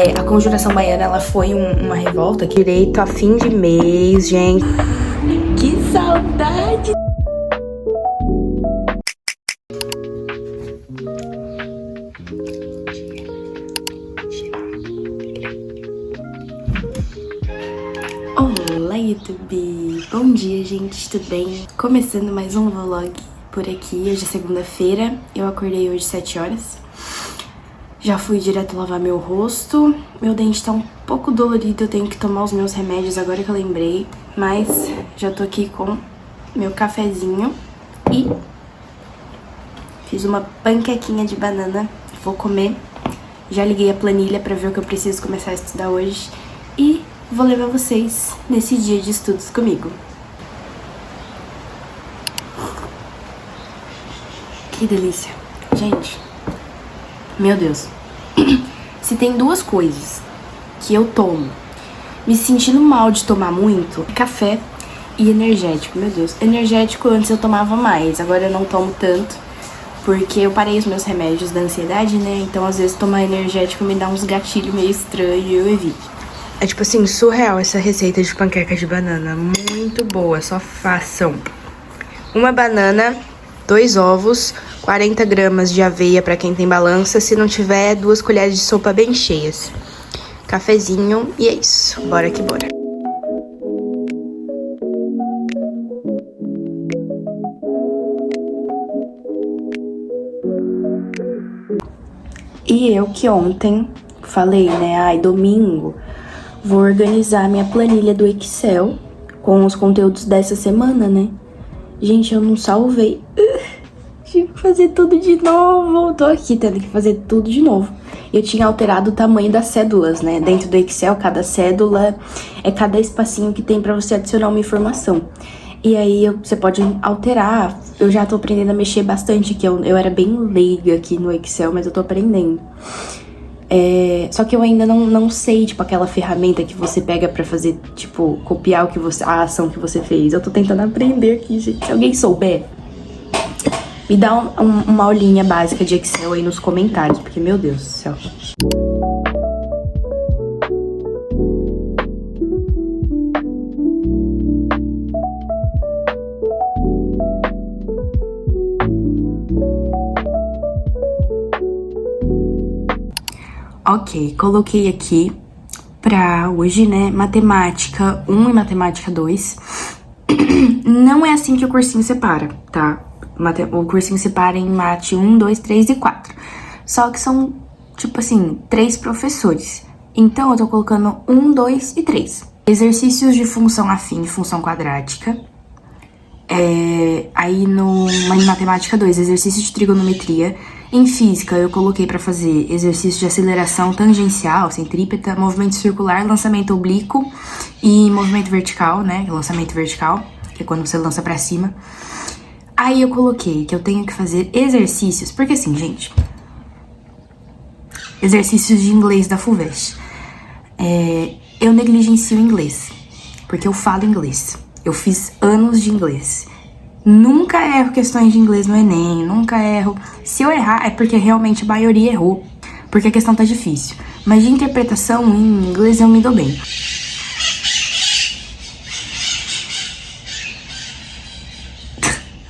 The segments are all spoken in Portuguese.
A Conjuração Baiana, ela foi uma revolta que direito a fim de mês, gente. Que saudade! Olá, YouTube! Bom dia, gente, tudo bem? Começando mais um vlog por aqui. Hoje é segunda-feira, eu acordei hoje 7 horas. Já fui direto lavar meu rosto. Meu dente tá um pouco dolorido, eu tenho que tomar os meus remédios agora que eu lembrei. Mas já tô aqui com meu cafezinho e fiz uma panquequinha de banana. Vou comer. Já liguei a planilha pra ver o que eu preciso começar a estudar hoje. E vou levar vocês nesse dia de estudos comigo. Que delícia. Gente, meu Deus. Se tem duas coisas que eu tomo me sentindo mal de tomar muito, café e energético. Meu Deus, energético antes eu tomava mais, agora eu não tomo tanto, porque eu parei os meus remédios da ansiedade, né? Então às vezes tomar energético me dá uns gatilhos meio estranhos e eu evito. É tipo assim, surreal essa receita de panqueca de banana, muito boa, só façam. Uma banana, 2 ovos, 40 gramas de aveia pra quem tem balança, se não tiver, 2 colheres de sopa bem cheias. Cafezinho e é isso, bora que bora. E eu que ontem falei, né, ai, domingo, vou organizar minha planilha do Excel com os conteúdos dessa semana, né? Gente, eu não salvei. Tive que fazer tudo de novo. Tô aqui tendo que fazer tudo de novo. Eu tinha alterado o tamanho das cédulas, né? Dentro do Excel, cada cédula é cada espacinho que tem pra você adicionar uma informação. E aí você pode alterar. Eu já tô aprendendo a mexer bastante aqui. Eu era bem leiga aqui no Excel, mas eu tô aprendendo. Só que eu ainda não sei, tipo, aquela ferramenta que você pega pra fazer, tipo, copiar a ação que você fez. Eu tô tentando aprender aqui, gente. Se alguém souber, me dá uma aulinha básica de Excel aí nos comentários, porque, meu Deus do céu. Ok, coloquei aqui pra hoje, né, matemática 1 e matemática 2. Não é assim que o cursinho separa, tá? O cursinho separa em mate 1, 2, 3 e 4. Só que são, tipo assim, 3 professores. Então, eu tô colocando 1, 2 e 3. Exercícios de função afim, de função quadrática. Aí, em matemática 2, exercício de trigonometria. Em física, eu coloquei pra fazer exercício de aceleração tangencial, centrípeta, movimento circular, lançamento oblíquo e movimento vertical, né? Lançamento vertical, que é quando você lança pra cima. Aí eu coloquei que eu tenho que fazer exercícios, porque assim, gente, exercícios de inglês da FUVEST. Eu negligencio o inglês, porque eu falo inglês. Eu fiz anos de inglês. Nunca erro questões de inglês no Enem, nunca erro. Se eu errar, é porque realmente a maioria errou, porque a questão tá difícil. Mas de interpretação em inglês eu me dou bem.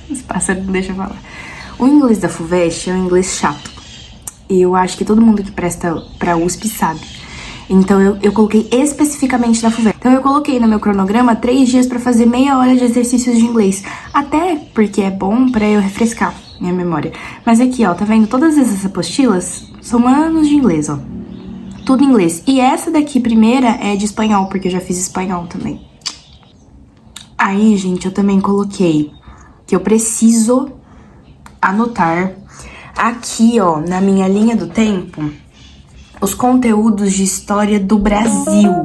Os pássaros não deixam falar. O inglês da FUVEST é um inglês chato. E eu acho que todo mundo que presta pra USP sabe. Então eu coloquei especificamente da FUVEST. Então eu coloquei no meu cronograma 3 dias pra fazer meia hora de exercícios de inglês. Até porque é bom pra eu refrescar minha memória. Mas aqui, ó, tá vendo? Todas essas apostilas são anos de inglês, ó. Tudo em inglês. E essa daqui, primeira, é de espanhol, porque eu já fiz espanhol também. Aí, gente, eu também coloquei que eu preciso anotar aqui, ó, na minha linha do tempo, os conteúdos de história do Brasil.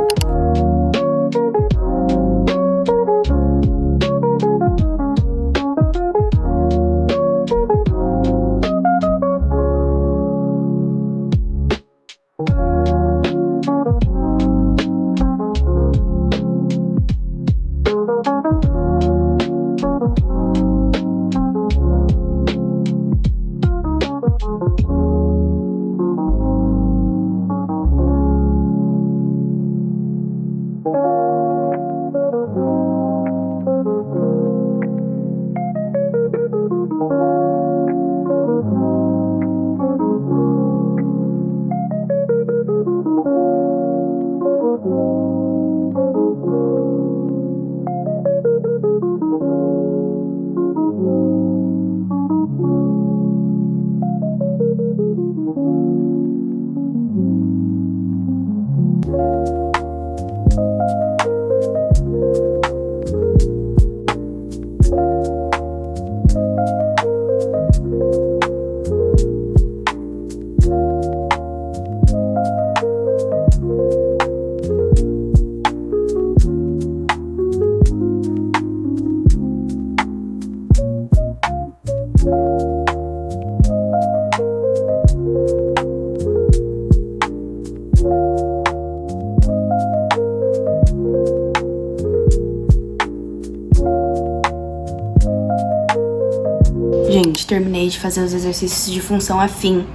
Gente, terminei de fazer os exercícios de função afim.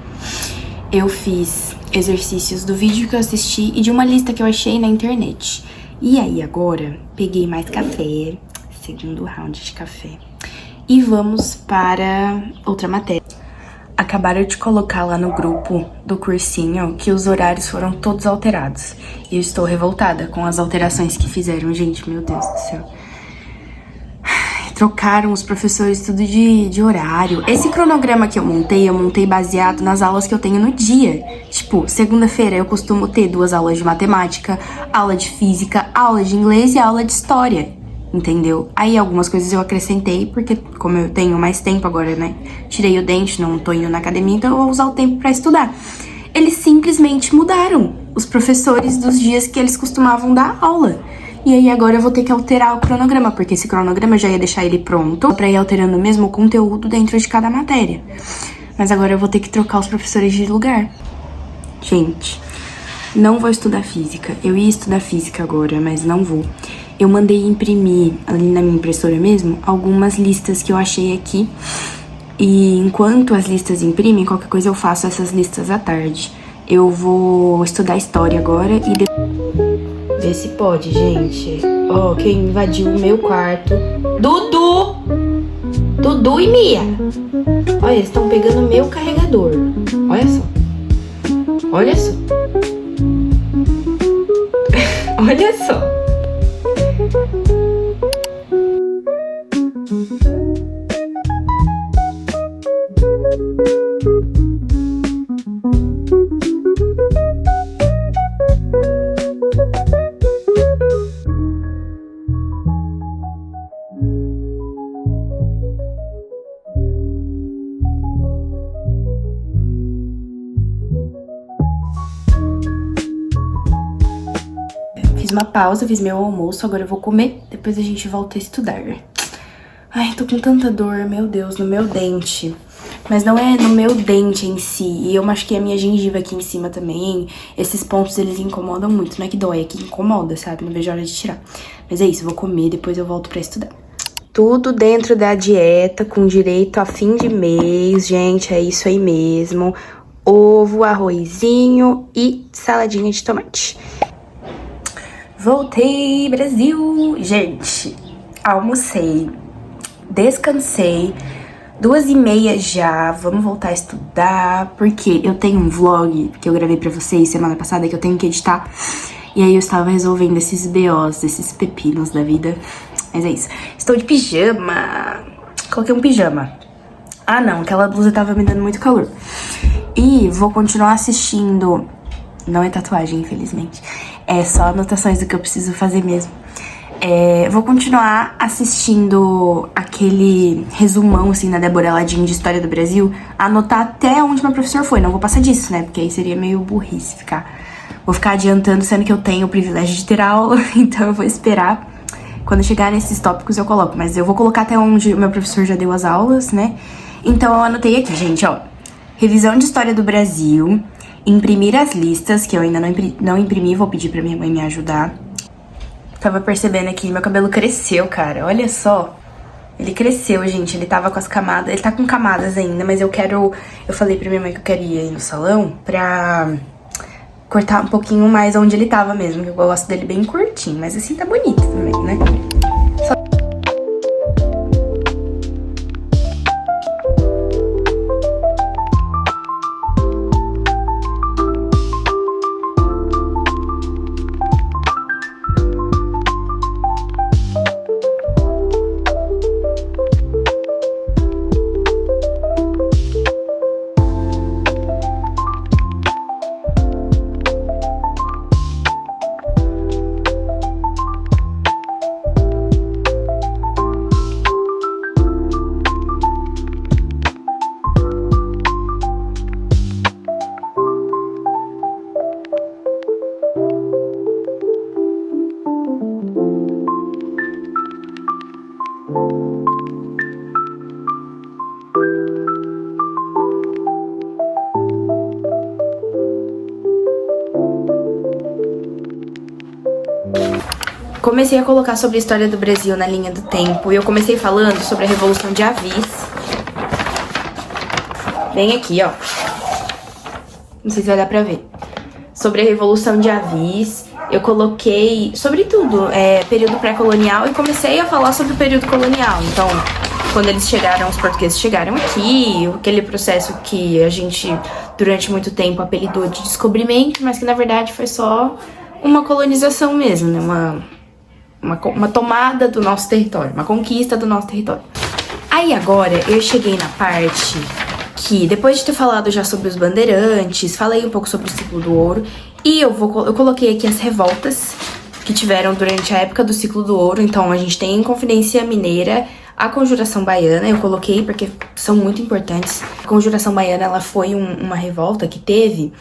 Eu fiz exercícios do vídeo que eu assisti e de uma lista que eu achei na internet. E aí agora, peguei mais café, segundo round de café. E vamos para outra matéria. Acabaram de colocar lá no grupo do cursinho que os horários foram todos alterados. E eu estou revoltada com as alterações que fizeram, gente, meu Deus do céu. Trocaram os professores tudo de horário. Esse cronograma que eu montei baseado nas aulas que eu tenho no dia. Tipo, segunda-feira eu costumo ter 2 aulas de matemática, aula de física, aula de inglês e aula de história. Entendeu? Aí algumas coisas eu acrescentei, porque como eu tenho mais tempo agora, né? Tirei o dente, não tô indo na academia, então eu vou usar o tempo pra estudar. Eles simplesmente mudaram os professores dos dias que eles costumavam dar aula. E aí agora eu vou ter que alterar o cronograma, porque esse cronograma eu já ia deixar ele pronto pra ir alterando mesmo o conteúdo dentro de cada matéria. Mas agora eu vou ter que trocar os professores de lugar. Gente, não vou estudar física. Eu ia estudar física agora, mas não vou. Eu mandei imprimir ali na minha impressora mesmo algumas listas que eu achei aqui. E enquanto as listas imprimem, qualquer coisa eu faço essas listas à tarde. Eu vou estudar história agora e depois... Vê se pode, gente. Ó, quem invadiu o meu quarto. Dudu! Dudu e Mia. Olha, eles estão pegando meu carregador. Olha só. Olha só. Olha só. Fiz uma pausa, fiz meu almoço, agora eu vou comer, depois a gente volta a estudar. Ai, tô com tanta dor, meu Deus, no meu dente. Mas não é no meu dente em si, e eu machuquei a minha gengiva aqui em cima também. Esses pontos, eles incomodam muito, não é que dói, é que incomoda, sabe? Não vejo a hora de tirar. Mas é isso, eu vou comer, depois eu volto pra estudar. Tudo dentro da dieta, com direito a fim de mês, gente, é isso aí mesmo. Ovo, arrozinho e saladinha de tomate. Voltei, Brasil! Gente, almocei, descansei, 2h30 já, vamos voltar a estudar, porque eu tenho um vlog que eu gravei pra vocês semana passada que eu tenho que editar, e aí eu estava resolvendo esses BOs, esses pepinos da vida, mas é isso. Estou de pijama, coloquei um pijama. Ah não, aquela blusa tava me dando muito calor. E vou continuar assistindo, não é tatuagem, infelizmente. É só anotações do que eu preciso fazer mesmo. Vou continuar assistindo aquele resumão, assim, na Débora Ladinho de História do Brasil. Anotar até onde meu professor foi. Não vou passar disso, né? Porque aí seria meio burrice ficar... Vou ficar adiantando, sendo que eu tenho o privilégio de ter aula. Então eu vou esperar. Quando chegar nesses tópicos eu coloco. Mas eu vou colocar até onde o meu professor já deu as aulas, né? Então eu anotei aqui, gente, ó. Revisão de História do Brasil... Imprimir as listas, que eu ainda não imprimi, vou pedir pra minha mãe me ajudar. Tava percebendo aqui, meu cabelo cresceu, cara, olha só. Ele cresceu, gente, ele tava com as camadas, ele tá com camadas ainda, mas eu falei pra minha mãe que eu queria ir no salão pra cortar um pouquinho mais onde ele tava mesmo, que eu gosto dele bem curtinho, mas assim tá bonito também, né? comecei a colocar sobre a história do Brasil na linha do tempo. E eu comecei falando sobre a Revolução de Avis. Bem aqui, ó. Não sei se vai dar pra ver. Sobre a Revolução de Avis. Eu coloquei, sobretudo, período pré-colonial. E comecei a falar sobre o período colonial. Então, quando eles chegaram, os portugueses chegaram aqui. Aquele processo que a gente, durante muito tempo, apelidou de descobrimento. Mas que, na verdade, foi só uma colonização mesmo, né? Uma tomada do nosso território, uma conquista do nosso território. Aí agora eu cheguei na parte que, depois de ter falado já sobre os bandeirantes, falei um pouco sobre o ciclo do ouro, e eu coloquei aqui as revoltas que tiveram durante a época do ciclo do ouro. Então a gente tem a Inconfidência Mineira, a Conjuração Baiana, eu coloquei porque são muito importantes. A Conjuração Baiana, ela foi uma revolta que teve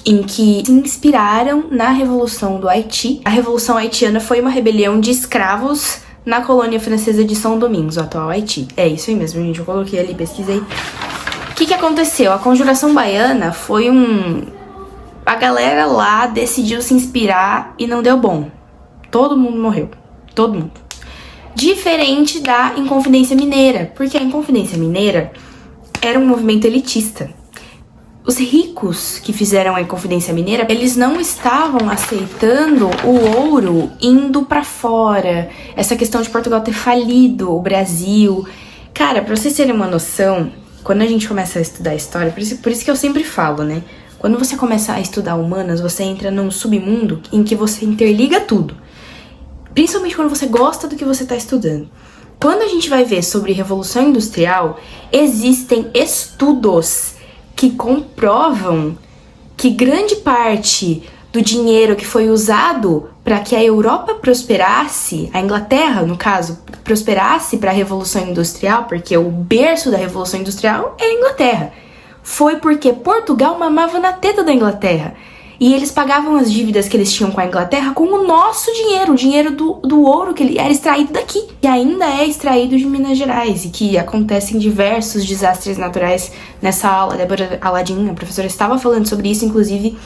em que se inspiraram na Revolução do Haiti. A Revolução Haitiana foi uma rebelião de escravos na colônia francesa de São Domingos, o atual Haiti. É isso aí mesmo, gente, eu coloquei ali, pesquisei. O que aconteceu? A Conjuração Baiana foi a galera lá decidiu se inspirar e não deu bom. Todo mundo morreu. Todo mundo. Diferente da Inconfidência Mineira, porque a Inconfidência Mineira era um movimento elitista. Os ricos que fizeram a Inconfidência Mineira, eles não estavam aceitando o ouro indo pra fora. Essa questão de Portugal ter falido o Brasil. Cara, pra vocês terem uma noção, quando a gente começa a estudar história, por isso que eu sempre falo, né? Quando você começa a estudar humanas, você entra num submundo em que você interliga tudo. Principalmente quando você gosta do que você tá estudando. Quando a gente vai ver sobre Revolução Industrial, existem estudos que comprovam que grande parte do dinheiro que foi usado para que a Europa prosperasse, a Inglaterra, no caso, prosperasse para a Revolução Industrial, porque o berço da Revolução Industrial é a Inglaterra, foi porque Portugal mamava na teta da Inglaterra. E eles pagavam as dívidas que eles tinham com a Inglaterra com o nosso dinheiro, o dinheiro do ouro que ele era extraído daqui, que ainda é extraído de Minas Gerais, e que acontecem diversos desastres naturais nessa aula. A Débora Aladim, a professora, estava falando sobre isso, inclusive.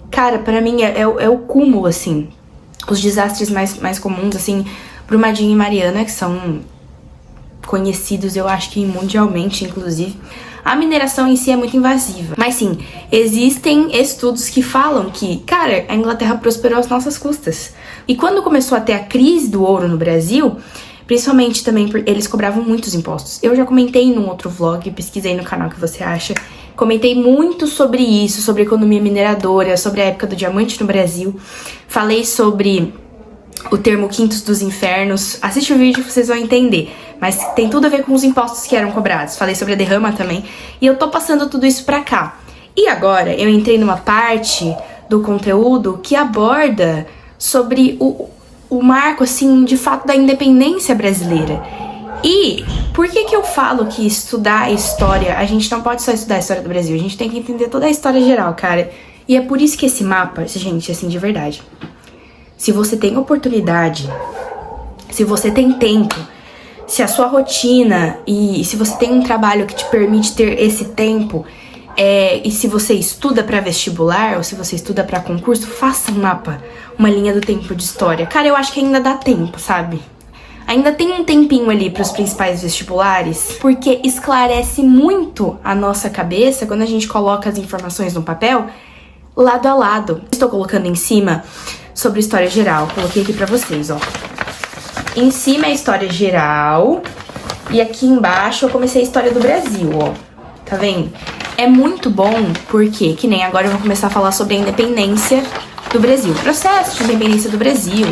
Cara, pra mim é o cúmulo, assim. Os desastres mais comuns, assim, Brumadinho e Mariana, que são conhecidos, eu acho que mundialmente, inclusive. A mineração em si é muito invasiva. Mas sim, existem estudos que falam que, cara, a Inglaterra prosperou às nossas custas. E quando começou a ter a crise do ouro no Brasil, principalmente também porque eles cobravam muitos impostos. Eu já comentei num outro vlog, pesquisei no canal que você acha. Comentei muito sobre isso, sobre economia mineradora, sobre a época do diamante no Brasil. Falei sobre o termo Quintos dos Infernos. Assiste o vídeo que vocês vão entender. Mas tem tudo a ver com os impostos que eram cobrados. Falei sobre a derrama também. E eu tô passando tudo isso pra cá. E agora eu entrei numa parte do conteúdo que aborda sobre o marco, assim, de fato, da independência brasileira. E por que eu falo que estudar a história, a gente não pode só estudar a história do Brasil, a gente tem que entender toda a história geral, cara. E é por isso que esse mapa, gente, assim, de verdade, se você tem oportunidade, se você tem tempo, se a sua rotina e se você tem um trabalho que te permite ter esse tempo, e se você estuda para vestibular ou se você estuda para concurso, faça um mapa, uma linha do tempo de história. Cara, eu acho que ainda dá tempo, sabe? Ainda tem um tempinho ali para os principais vestibulares, porque esclarece muito a nossa cabeça quando a gente coloca as informações no papel lado a lado. Estou colocando em cima sobre história geral, coloquei aqui para vocês, ó. Em cima é a história geral e aqui embaixo eu comecei a história do Brasil, ó. Tá vendo? É muito bom porque, que nem agora eu vou começar a falar sobre a independência do Brasil. O processo de independência do Brasil,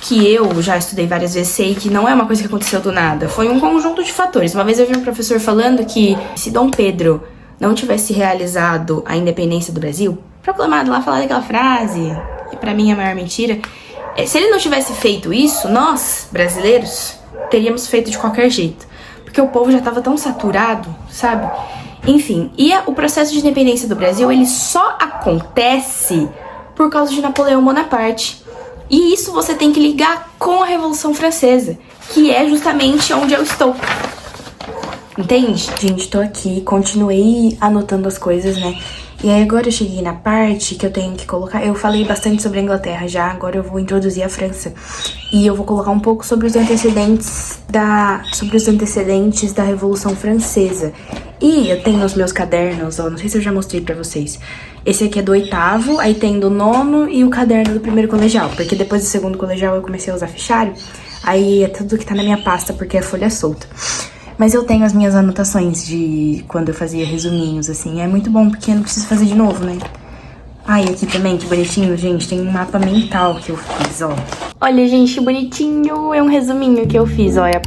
que eu já estudei várias vezes, sei que não é uma coisa que aconteceu do nada. Foi um conjunto de fatores. Uma vez eu vi um professor falando que se Dom Pedro não tivesse realizado a independência do Brasil, proclamado lá, falado aquela frase, que pra mim é a maior mentira, se ele não tivesse feito isso, nós, brasileiros, teríamos feito de qualquer jeito. Porque o povo já estava tão saturado, sabe? Enfim, e o processo de independência do Brasil, ele só acontece por causa de Napoleão Bonaparte. E isso você tem que ligar com a Revolução Francesa, que é justamente onde eu estou. Entende? Gente, tô aqui, continuei anotando as coisas, né? E aí agora eu cheguei na parte que eu tenho que colocar... Eu falei bastante sobre a Inglaterra já, agora eu vou introduzir a França. E eu vou colocar um pouco sobre os antecedentes da Revolução Francesa. E eu tenho nos meus cadernos, ó, não sei se eu já mostrei pra vocês. Esse aqui é do 8º, aí tem do 9º e o caderno do 1º colegial. Porque depois do 2º colegial eu comecei a usar fichário. Aí é tudo que tá na minha pasta, porque é folha solta. Mas eu tenho as minhas anotações de quando eu fazia resuminhos, assim. É muito bom, porque eu não preciso fazer de novo, né? Ai, aqui também, que bonitinho, gente. Tem um mapa mental que eu fiz, ó. Olha, gente, que bonitinho. É um resuminho que eu fiz, olha.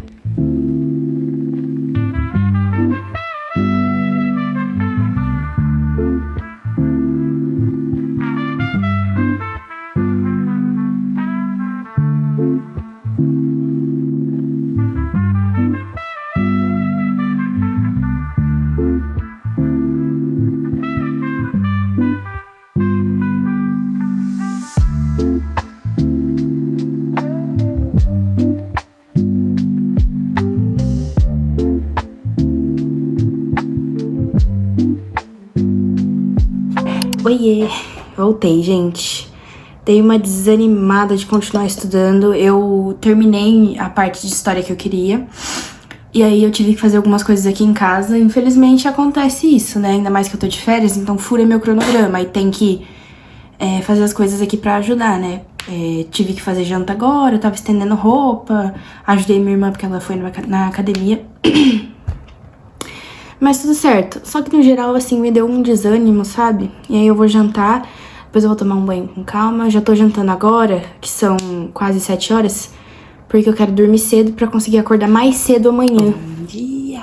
Oiê, voltei, gente. Dei uma desanimada de continuar estudando. Eu terminei a parte de história que eu queria. E aí eu tive que fazer algumas coisas aqui em casa. Infelizmente acontece isso, né? Ainda mais que eu tô de férias, então fura meu cronograma. E tem que fazer as coisas aqui pra ajudar, né? Tive que fazer janta agora, eu tava estendendo roupa. Ajudei minha irmã porque ela foi na academia. Mas tudo certo. Só que no geral, assim, me deu um desânimo, sabe? E aí eu vou jantar, depois eu vou tomar um banho com calma. Já tô jantando agora, que são quase 7 horas, porque eu quero dormir cedo pra conseguir acordar mais cedo amanhã. Bom dia!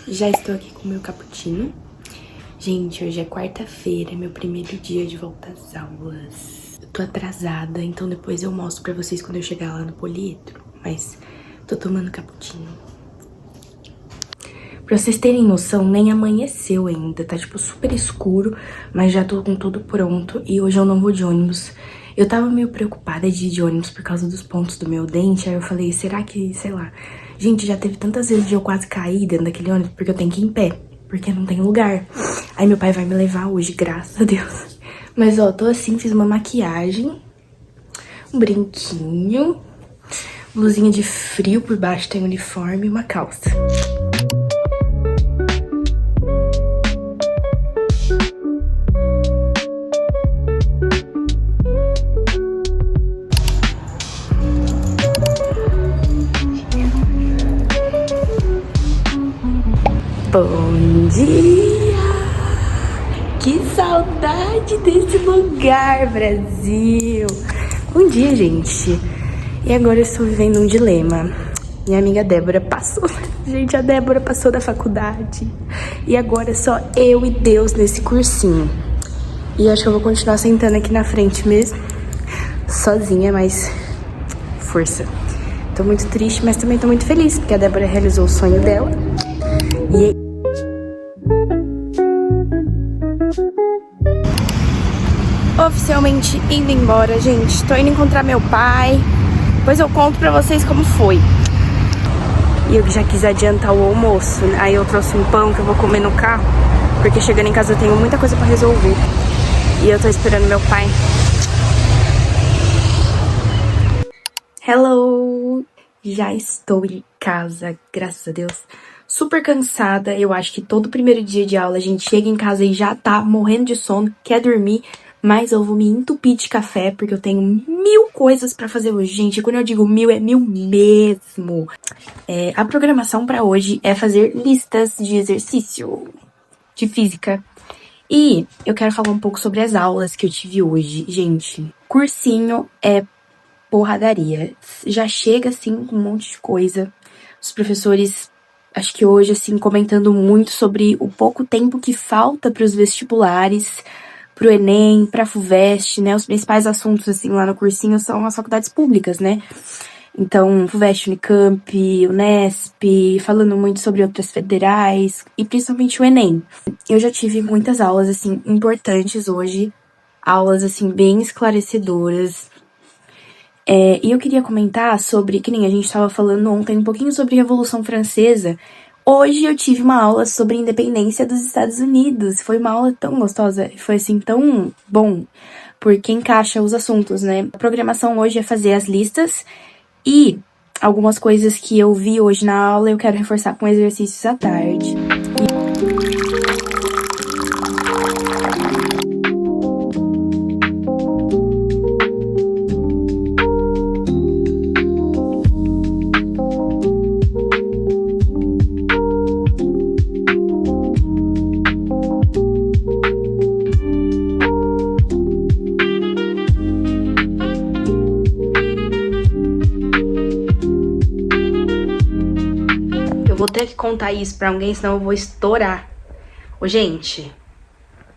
Já estou aqui com o meu cappuccino. Gente, hoje é quarta-feira, é meu primeiro dia de volta às aulas. Eu tô atrasada, então depois eu mostro pra vocês quando eu chegar lá no poliedro. Mas tô tomando cappuccino. Pra vocês terem noção, nem amanheceu ainda, tá tipo super escuro, mas já tô com tudo pronto e hoje eu não vou de ônibus. Eu tava meio preocupada de ir de ônibus por causa dos pontos do meu dente, aí eu falei, será que, sei lá... Gente, já teve tantas vezes de eu quase cair dentro daquele ônibus porque eu tenho que ir em pé, porque não tem lugar. Aí meu pai vai me levar hoje, graças a Deus. Mas ó, tô assim, fiz uma maquiagem, um brinquinho, blusinha de frio, por baixo tem uniforme e uma calça. Bom dia! Que saudade desse lugar, Brasil! Bom dia, gente! E agora eu estou vivendo um dilema. Minha amiga Débora passou. Gente, a Débora passou da faculdade. E agora é só eu e Deus nesse cursinho. E acho que eu vou continuar sentando aqui na frente mesmo. Sozinha, mas força. Tô muito triste, mas também tô muito feliz, porque a Débora realizou o sonho dela. E oficialmente indo embora, gente. Tô indo encontrar meu pai. Depois eu conto pra vocês como foi. E eu já quis adiantar o almoço. Aí eu trouxe um pão que eu vou comer no carro, porque chegando em casa eu tenho muita coisa pra resolver. E eu tô esperando meu pai. Hello! Já estou em casa, graças a Deus. Super cansada. Eu acho que todo primeiro dia de aula a gente chega em casa e já tá morrendo de sono, quer dormir. Mas eu vou me entupir de café, porque eu tenho 1000 coisas pra fazer hoje, gente. E quando eu digo 1000, é 1000 mesmo. A programação pra hoje é fazer listas de exercício de física. E eu quero falar um pouco sobre as aulas que eu tive hoje. Gente, cursinho é porradaria. Já chega, assim, com um monte de coisa. Os professores, acho que hoje, assim, comentando muito sobre o pouco tempo que falta pros vestibulares, pro Enem, pra FUVEST, né? Os principais assuntos, assim, lá no cursinho são as faculdades públicas, né? Então, FUVEST, Unicamp, Unesp, falando muito sobre outras federais e principalmente o Enem. Eu já tive muitas aulas, assim, importantes hoje, aulas, assim, bem esclarecedoras. E eu queria comentar sobre, que nem a gente estava falando ontem, um pouquinho sobre a Revolução Francesa, Hoje eu tive uma aula sobre independência dos Estados Unidos. Foi uma aula tão gostosa, foi assim tão bom, porque encaixa os assuntos, né? A programação hoje é fazer as listas e algumas coisas que eu vi hoje na aula eu quero reforçar com exercícios à tarde. Eu vou ter que contar isso pra alguém, senão eu vou estourar. Ô, gente,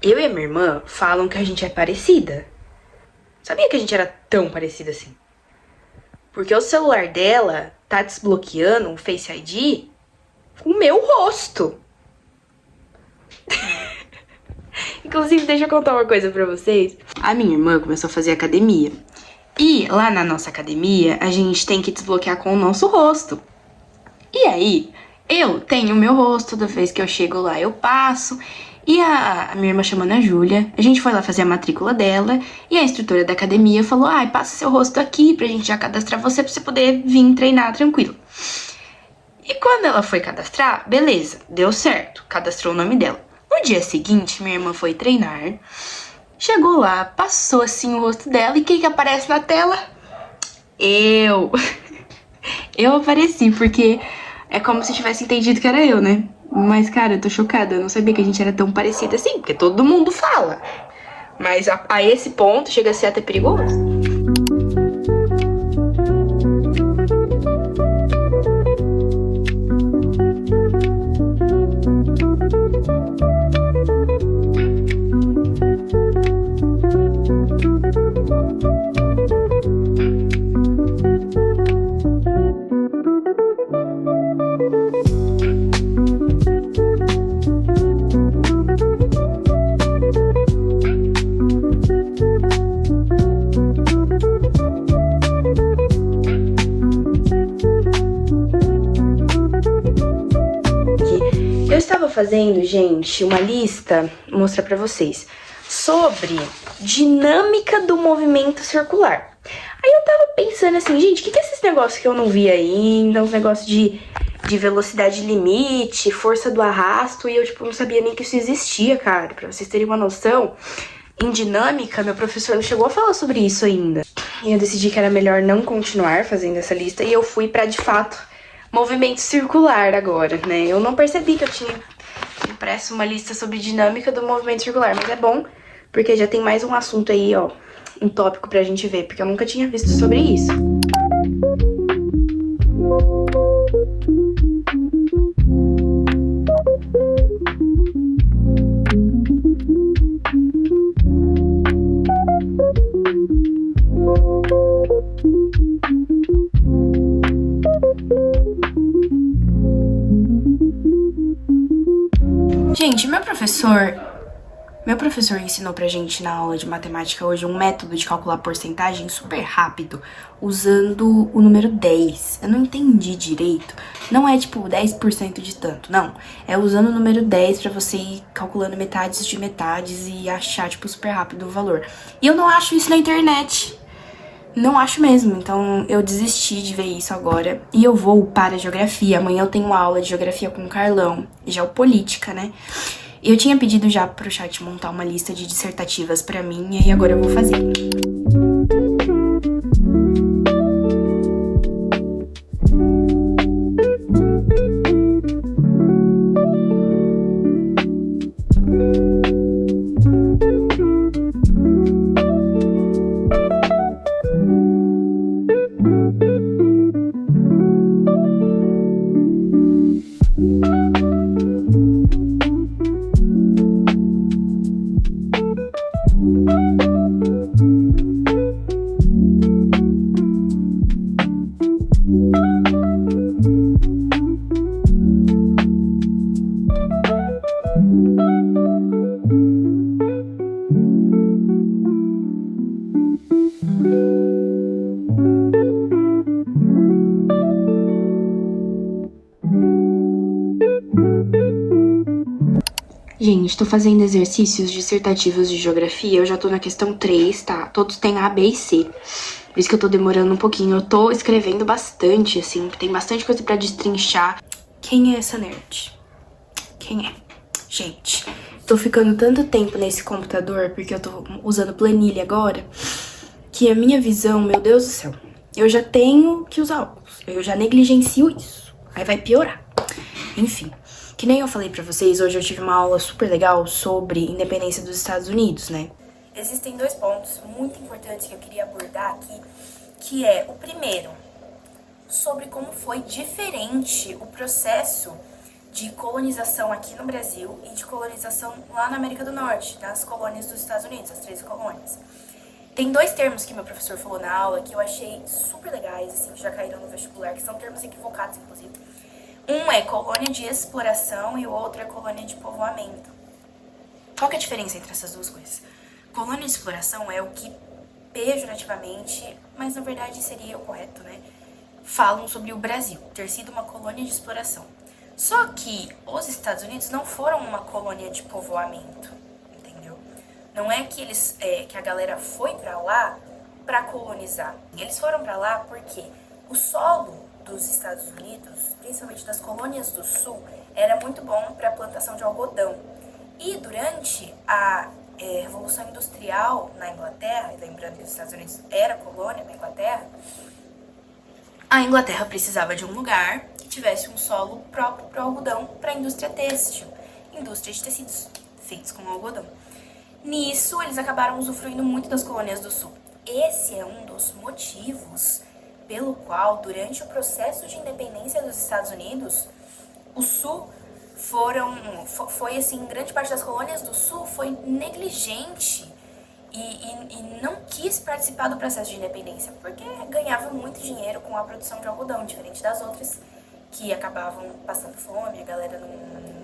eu e a minha irmã falam que a gente é parecida. Sabia que a gente era tão parecida assim? Porque o celular dela tá desbloqueando o Face ID com o meu rosto. Inclusive, deixa eu contar uma coisa pra vocês. A minha irmã começou a fazer academia. E lá na nossa academia, a gente tem que desbloquear com o nosso rosto. E aí, eu tenho o meu rosto, toda vez que eu chego lá eu passo. E a minha irmã chama Ana Júlia, a gente foi lá fazer a matrícula dela. E a instrutora da academia falou, passa seu rosto aqui pra gente já cadastrar você, pra você poder vir treinar tranquilo. E quando ela foi cadastrar, beleza, deu certo, cadastrou o nome dela. No dia seguinte, minha irmã foi treinar, chegou lá, passou assim o rosto dela e quem que aparece na tela? Eu! Eu apareci, porque é como se tivesse entendido que era eu, né? Mas, cara, eu tô chocada, eu não sabia que a gente era tão parecida assim, porque todo mundo fala. Mas a esse ponto chega a ser até perigoso. Eu estava fazendo, gente, uma lista, vou mostrar pra vocês, sobre dinâmica do movimento circular. Aí eu tava pensando assim, gente, o que é esses negócios que eu não vi ainda? Uns negócios de velocidade limite, força do arrasto, e eu, tipo, não sabia nem que isso existia, cara. Pra vocês terem uma noção, em dinâmica, meu professor não chegou a falar sobre isso ainda. E eu decidi que era melhor não continuar fazendo essa lista, e eu fui pra, de fato, movimento circular agora, né? Eu não percebi que eu tinha impresso uma lista sobre dinâmica do movimento circular, mas é bom, porque já tem mais um assunto aí, ó, um tópico pra gente ver, porque eu nunca tinha visto sobre isso. Gente, meu professor ensinou pra gente na aula de matemática hoje um método de calcular porcentagem super rápido, usando o número 10. Eu não entendi direito. Não é tipo 10% de tanto, não. É usando o número 10 pra você ir calculando metades de metades e achar, tipo, super rápido o valor. E eu não acho isso na internet. Não acho mesmo, então eu desisti de ver isso agora. E eu vou para a geografia. Amanhã eu tenho uma aula de geografia com o Carlão, geopolítica, né? E eu tinha pedido já pro chat montar uma lista de dissertativas pra mim, e aí agora eu vou fazer. gente, tô fazendo exercícios dissertativos de geografia, eu já tô na questão 3, tá? Todos têm A, B e C. Por isso que eu tô demorando um pouquinho. Eu tô escrevendo bastante, assim, tem bastante coisa pra destrinchar. Quem é essa nerd? Quem é? Gente, tô ficando tanto tempo nesse computador, porque eu tô usando planilha agora, que a minha visão, meu Deus do céu, eu já tenho que usar óculos. Eu já negligencio isso. Aí vai piorar. Enfim, que nem eu falei pra vocês, hoje eu tive uma aula super legal sobre independência dos Estados Unidos, né? Existem 2 pontos muito importantes que eu queria abordar aqui, que é o primeiro, sobre como foi diferente o processo de colonização aqui no Brasil e de colonização lá na América do Norte, nas colônias dos Estados Unidos, as 13 colônias. Tem 2 termos que meu professor falou na aula que eu achei super legais, assim, que já caíram no vestibular, que são termos equivocados, inclusive. Um é colônia de exploração e o outro é colônia de povoamento. Qual que é a diferença entre essas 2 coisas? Colônia de exploração é o que pejorativamente, mas na verdade seria o correto, né? Falam sobre o Brasil ter sido uma colônia de exploração. Só que os Estados Unidos não foram uma colônia de povoamento, entendeu? Não é que que a galera foi pra lá pra colonizar. Eles foram pra lá porque o solo dos Estados Unidos, principalmente das colônias do sul, era muito bom para a plantação de algodão. E durante a Revolução Industrial na Inglaterra, e lembrando que os Estados Unidos era colônia da Inglaterra, a Inglaterra precisava de um lugar que tivesse um solo próprio para o algodão, para a indústria têxtil, indústria de tecidos feitos com algodão. Nisso, eles acabaram usufruindo muito das colônias do sul. Esse é um dos motivos pelo qual, durante o processo de independência dos Estados Unidos, o sul foi assim, grande parte das colônias do sul foi negligente e não quis participar do processo de independência, porque ganhava muito dinheiro com a produção de algodão, diferente das outras que acabavam passando fome, a galera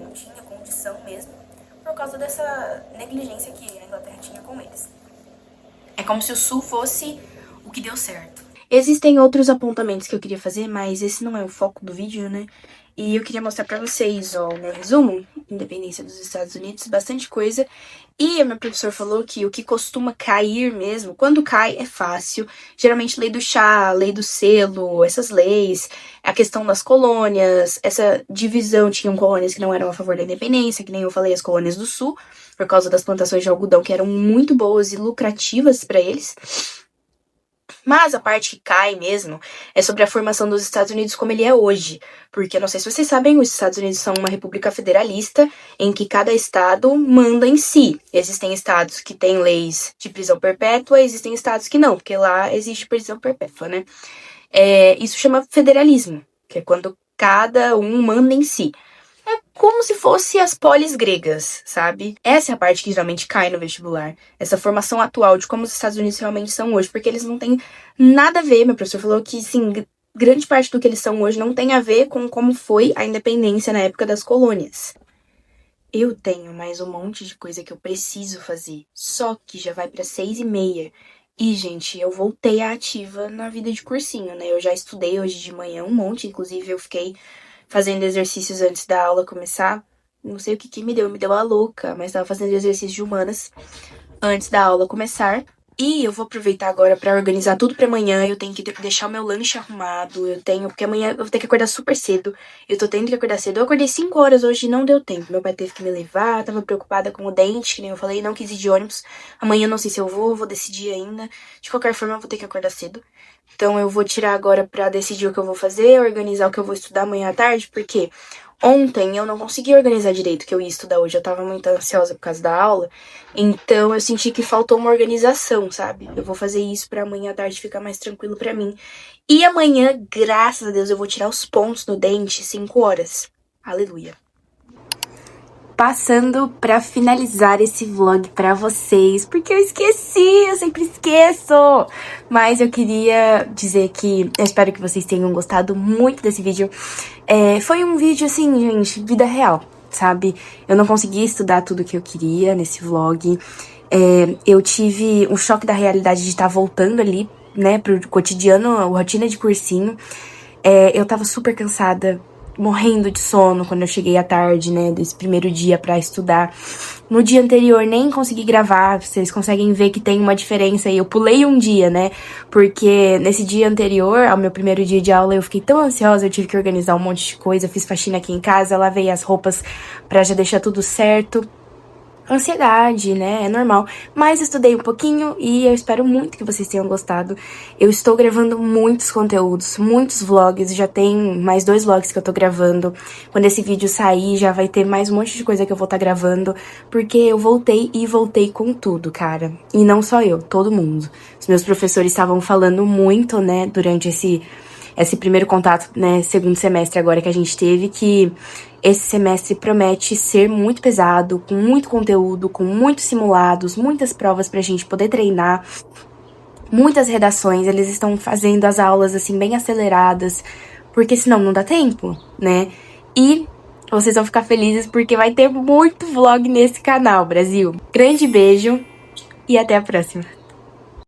não tinha condição mesmo, por causa dessa negligência que a Inglaterra tinha com eles. É como se o sul fosse o que deu certo. Existem outros apontamentos que eu queria fazer, mas esse não é o foco do vídeo, né? E eu queria mostrar pra vocês, ó, o meu resumo, independência dos Estados Unidos, bastante coisa. E o meu professor falou que o que costuma cair mesmo, quando cai é fácil, geralmente lei do chá, lei do selo, essas leis, a questão das colônias, essa divisão, tinham colônias que não eram a favor da independência, que nem eu falei, as colônias do sul, por causa das plantações de algodão que eram muito boas e lucrativas pra eles. Mas a parte que cai mesmo é sobre a formação dos Estados Unidos como ele é hoje. Porque, não sei se vocês sabem, os Estados Unidos são uma república federalista em que cada estado manda em si. Existem estados que têm leis de prisão perpétua, existem estados que não, porque lá existe prisão perpétua, né? Isso chama federalismo, que é quando cada um manda em si. É como se fosse as polis gregas, sabe? Essa é a parte que geralmente cai no vestibular. Essa formação atual de como os Estados Unidos realmente são hoje. Porque eles não têm nada a ver, meu professor falou que, sim, grande parte do que eles são hoje não tem a ver com como foi a independência na época das colônias. Eu tenho mais um monte de coisa que eu preciso fazer. Só que já vai pra 6h30. E, gente, eu voltei à ativa na vida de cursinho, né? Eu já estudei hoje de manhã um monte. Inclusive, eu fiquei fazendo exercícios antes da aula começar. Não sei o que me deu a louca, mas tava fazendo exercício de humanas antes da aula começar. E eu vou aproveitar agora pra organizar tudo pra amanhã. Eu tenho que deixar o meu lanche arrumado. Porque amanhã eu vou ter que acordar super cedo. Eu tô tendo que acordar cedo. Eu acordei 5 horas hoje e não deu tempo. Meu pai teve que me levar, tava preocupada com o dente, que nem eu falei, não quis ir de ônibus. Amanhã não sei se eu vou decidir ainda. De qualquer forma, eu vou ter que acordar cedo. Então eu vou tirar agora pra decidir o que eu vou fazer, organizar o que eu vou estudar amanhã à tarde, porque ontem eu não consegui organizar direito o que eu ia estudar hoje. Eu tava muito ansiosa por causa da aula, então eu senti que faltou uma organização, sabe? Eu vou fazer isso pra amanhã à tarde ficar mais tranquilo pra mim. E amanhã, graças a Deus, eu vou tirar os pontos no dente 5 horas. Aleluia. Passando pra finalizar esse vlog pra vocês, porque eu sempre esqueço. Mas eu queria dizer que eu espero que vocês tenham gostado muito desse vídeo. Foi um vídeo, assim, gente, vida real, sabe? Eu não consegui estudar tudo que eu queria nesse vlog. Eu tive um choque da realidade de estar voltando ali, né, pro cotidiano, a rotina de cursinho. Eu tava super cansada. morrendo de sono quando eu cheguei à tarde, né, desse primeiro dia pra estudar. No dia anterior nem consegui gravar, vocês conseguem ver que tem uma diferença aí. Eu pulei um dia, né, porque nesse dia anterior, ao meu primeiro dia de aula, eu fiquei tão ansiosa, eu tive que organizar um monte de coisa, fiz faxina aqui em casa, lavei as roupas pra já deixar tudo certo. Ansiedade, né? É normal. Mas estudei um pouquinho e eu espero muito que vocês tenham gostado. Eu estou gravando muitos conteúdos, muitos vlogs. Já tem mais 2 vlogs que eu tô gravando. Quando esse vídeo sair, já vai ter mais um monte de coisa que eu vou estar gravando. Porque eu voltei e voltei com tudo, cara. E não só eu, todo mundo. Os meus professores estavam falando muito, né, durante esse primeiro contato, né, segundo semestre agora que a gente teve, que esse semestre promete ser muito pesado, com muito conteúdo, com muitos simulados, muitas provas pra gente poder treinar, muitas redações. Eles estão fazendo as aulas, assim, bem aceleradas, porque senão não dá tempo, né? E vocês vão ficar felizes porque vai ter muito vlog nesse canal, Brasil. Grande beijo e até a próxima!